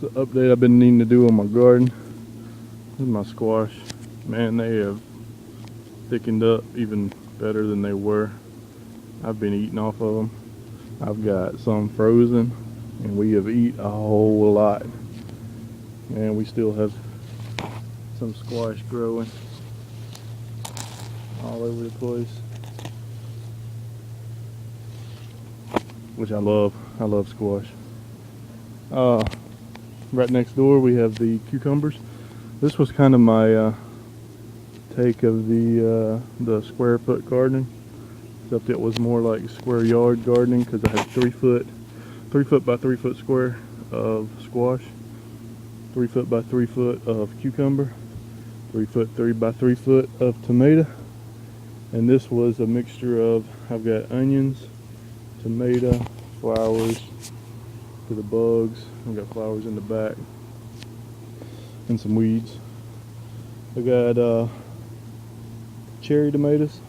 the update I've been needing to do on my garden. This is my squash. Man, they have thickened up even better than they were. I've been eating off of them. I've got some frozen, and we have eaten a whole lot. And we still have some squash growing all over the place, which I love. I love squash. Right next door we have the cucumbers. This was kind of my take of the square foot gardening, except it was more like square yard gardening because I had 3 foot by 3 foot square of squash, 3 foot by 3 foot of cucumber, 3 foot 3 by 3 foot of tomato, and this was a mixture of, I've got onions, tomato, flowers for the bugs. I've got flowers in the back and some weeds. I got cherry tomatoes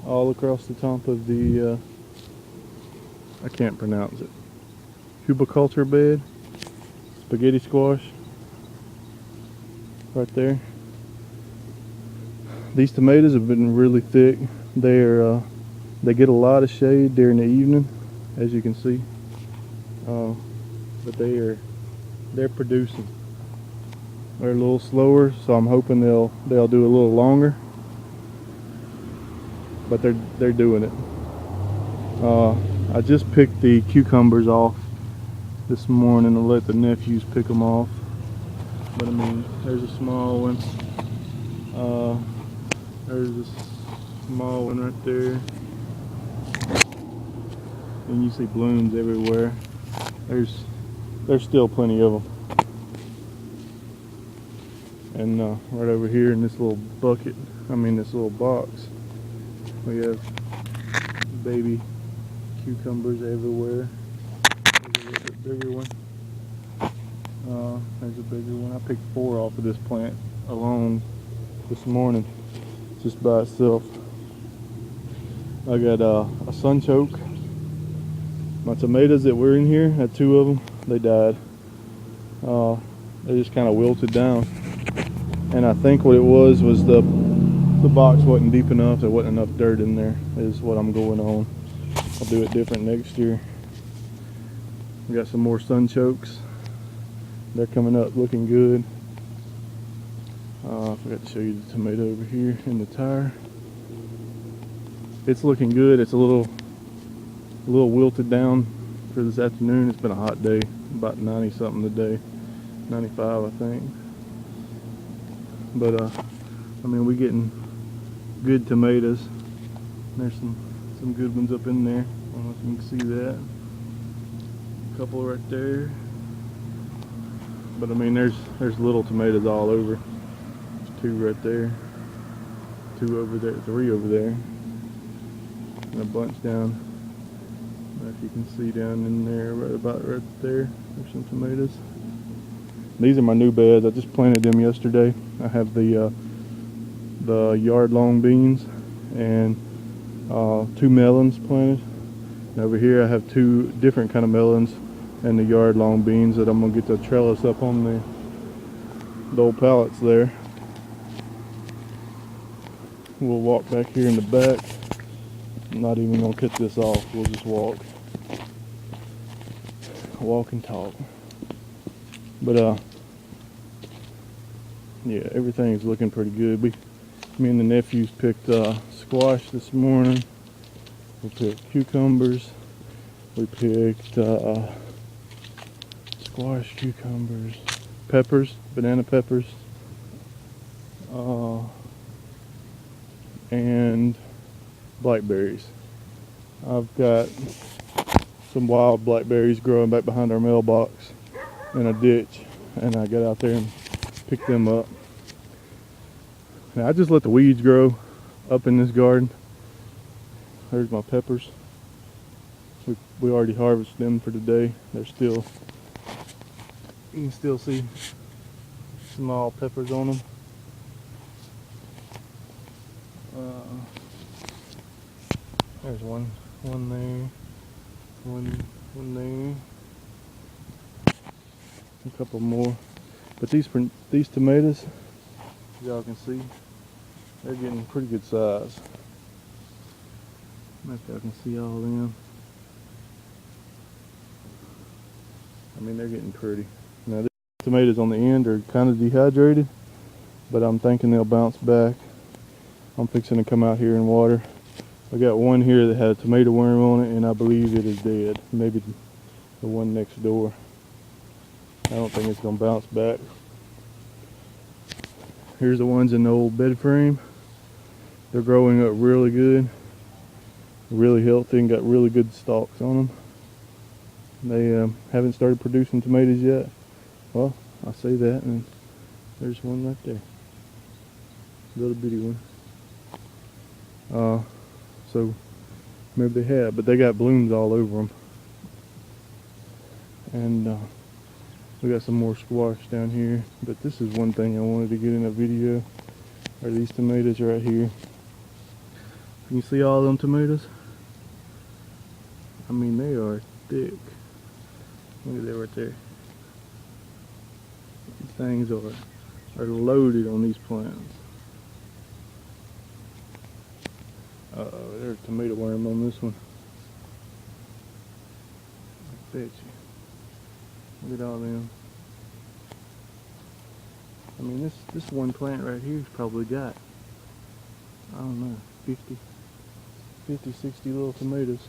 all across the top of the I can't pronounce it, hubiculture bed, spaghetti squash right there. These tomatoes have been really thick. They get a lot of shade during the evening, as you can see, but they're producing. They're a little slower, so I'm hoping they'll do a little longer, but they're doing it. I just picked the cucumbers off this morning to let the nephews pick them off, but I mean, there's a small one. There's a small one right there, and you see blooms everywhere. There's still plenty of them. And right over here in this little bucket, this little box, we have baby cucumbers everywhere. There's a little bit bigger one. There's a bigger one. I picked 4 off of this plant alone this morning, just by itself. I got a sunchoke. My tomatoes that were in here, had 2 of them. They died. They just kind of wilted down. And I think what it was the box wasn't deep enough. There wasn't enough dirt in there, is what I'm going on. I'll do it different next year. We got some more sunchokes. They're coming up looking good. I forgot to show you the tomato over here in the tire. It's looking good. It's a little wilted down for this afternoon. It's been a hot day, about 90 something today, 95 I think. But we're getting good tomatoes. There's some good ones up in there. I don't know if you can see that. A couple right there. But there's little tomatoes all over. There's 2 right there, 2 over there, 3 over there, and a bunch down. I don't know if you can see down in there, right there. There's some tomatoes. These are my new beds. I just planted them yesterday. I have the yard long beans and 2 melons planted. And over here I have 2 different kind of melons and the yard long beans that I'm gonna get the trellis up on the old pallets there. We'll walk back here in the back. I'm not even gonna cut this off. We'll just walk and talk. But yeah, everything's looking pretty good. Me and the nephews picked squash this morning. We picked cucumbers. We picked squash, cucumbers, peppers, banana peppers, and blackberries. I've got some wild blackberries growing back behind our mailbox in a ditch, and I got out there and picked them up. Now I just let the weeds grow up in this garden. There's my peppers. We already harvested them for today. They're still, you can still see small peppers on them. There's one there, one there. A couple more. But these tomatoes, as y'all can see, they're getting pretty good size. I don't know if y'all can see all of them. I mean, they're getting pretty. Now, these tomatoes on the end are kind of dehydrated, but I'm thinking they'll bounce back. I'm fixing to come out here and water. I got one here that had a tomato worm on it, and I believe it is dead. Maybe the one next door. I don't think it's gonna bounce back. Here's the ones in the old bed frame. They're growing up really good, really healthy, and got really good stalks on them. They haven't started producing tomatoes yet. Well, I say that, and there's one right there, little bitty one. So maybe they have, but they got blooms all over them. And we got some more squash down here. But this is one thing I wanted to get in a video, are these tomatoes right here. Can you see all them tomatoes? I mean, they are thick. Look at that right there. These things are loaded on these plants. Uh-oh, there's a tomato worm on this one. I bet you. Look at all them. I mean, this one plant right here's probably got, I don't know, 50, 60 little tomatoes.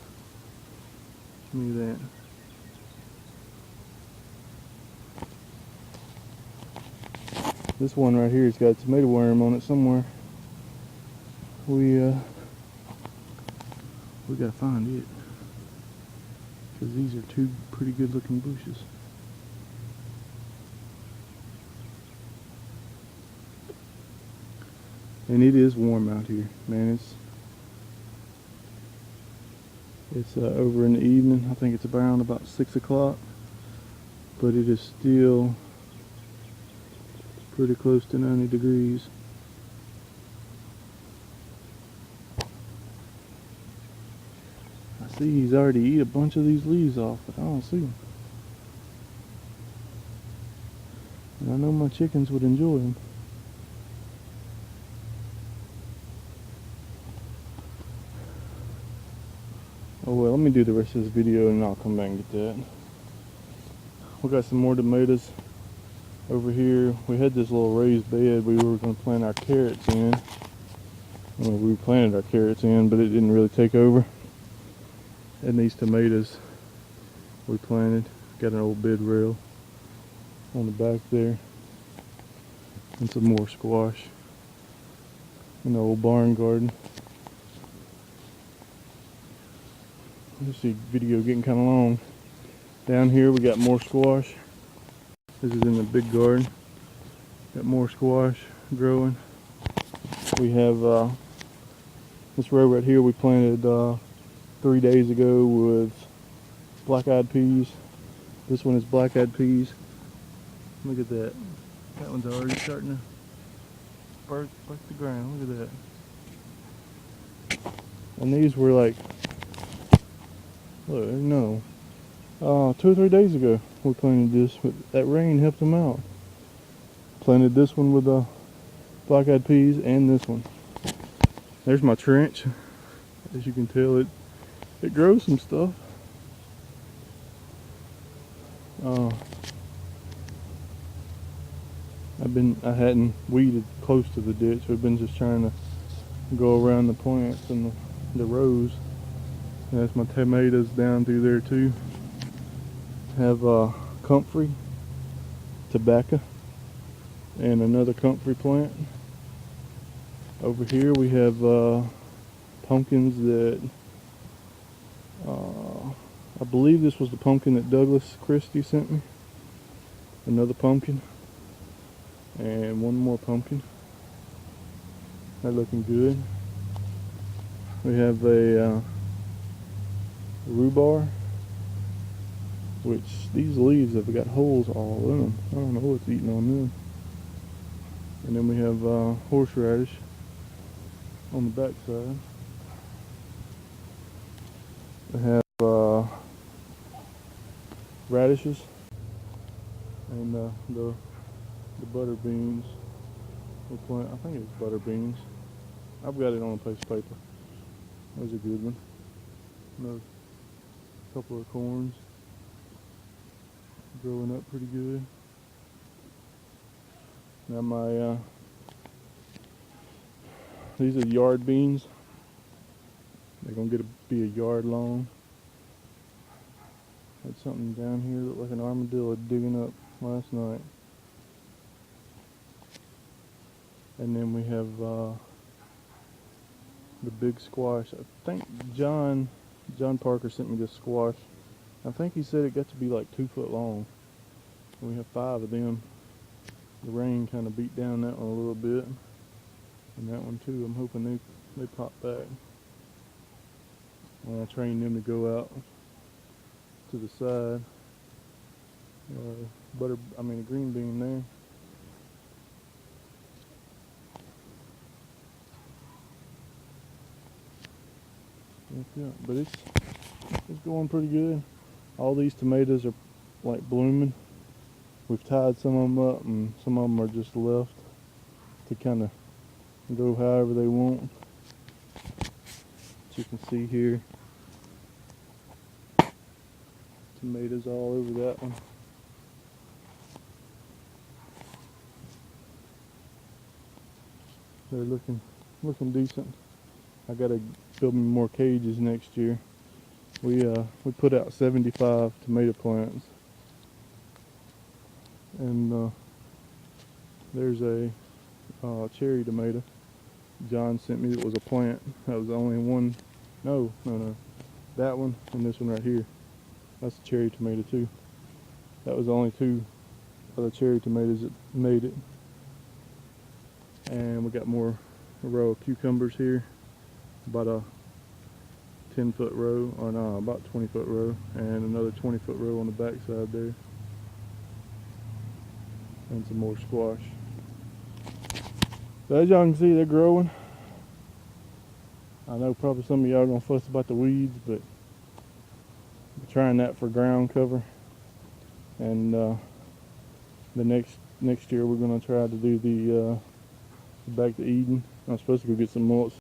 Give me that. This one right here has got a tomato worm on it somewhere. We gotta find it, because these are two pretty good looking bushes. And it is warm out here, man. It's over in the evening. I think it's around about 6 o'clock, but it is still pretty close to 90 degrees. I see he's already eat a bunch of these leaves off, but I don't see them. And I know my chickens would enjoy them. Oh well, let me do the rest of this video and I'll come back and get that. We got some more tomatoes over here. We had this little raised bed we were going to plant our carrots in. Well, we planted our carrots in, but it didn't really take over. And these tomatoes we planted, got an old bed rail on the back there, and some more squash in the old barn garden. This video getting kind of long. Down here we got more squash. This is in the big garden. Got more squash growing. We have this row right here we planted 3 days ago with black-eyed peas. This one is black-eyed peas. Look at that. That one's already starting to burst the ground. Look at that. And these were like, look, no, 2 or 3 days ago we planted this, but that rain helped them out. Planted this one with black-eyed peas and this one. There's my trench. As you can tell, it grows some stuff. I hadn't weeded close to the ditch. I've been just trying to go around the plants and the rows. And that's my tomatoes down through there too. Have comfrey, tobacco, and another comfrey plant. Over here we have pumpkins that I believe this was the pumpkin that Douglas Christie sent me. Another pumpkin. And one more pumpkin. They're looking good. We have a rhubarb, which these leaves have got holes all in them. I don't know what's eating on them. And then we have horseradish on the back side. We have radishes. And the butter beans. We'll plant, I think it's butter beans. I've got it on a piece of paper. There's a good one. Another couple of corns. Growing up pretty good. Now my these are yard beans. They're gonna be a yard long. Had something down here that looked like an armadillo digging up last night. And then we have the big squash. I think John Parker sent me this squash. I think he said it got to be like 2 foot long. We have 5 of them. The rain kind of beat down that one a little bit, and that one too. I'm hoping they pop back. When I train them to go out to the side. A green bean there. Yeah, but it's going pretty good. All these tomatoes are like blooming. We've tied some of them up, and some of them are just left to kind of go however they want. As you can see here, tomatoes all over that one. They're looking decent. I gotta build me more cages next year. We put out 75 tomato plants, and there's a cherry tomato John sent me that was a plant. That was the only one. No, that one and this one right here. That's a cherry tomato too. That was the only 2 other cherry tomatoes that made it. And we got a row of cucumbers here. About a 10-foot row, or no, about 20-foot row, and another 20-foot row on the back side there. And some more squash. So as y'all can see, they're growing. I know probably some of y'all are gonna fuss about the weeds, but I'm trying that for ground cover. And the next year we're gonna try to do the Back to Eden. I'm supposed to go get some mulch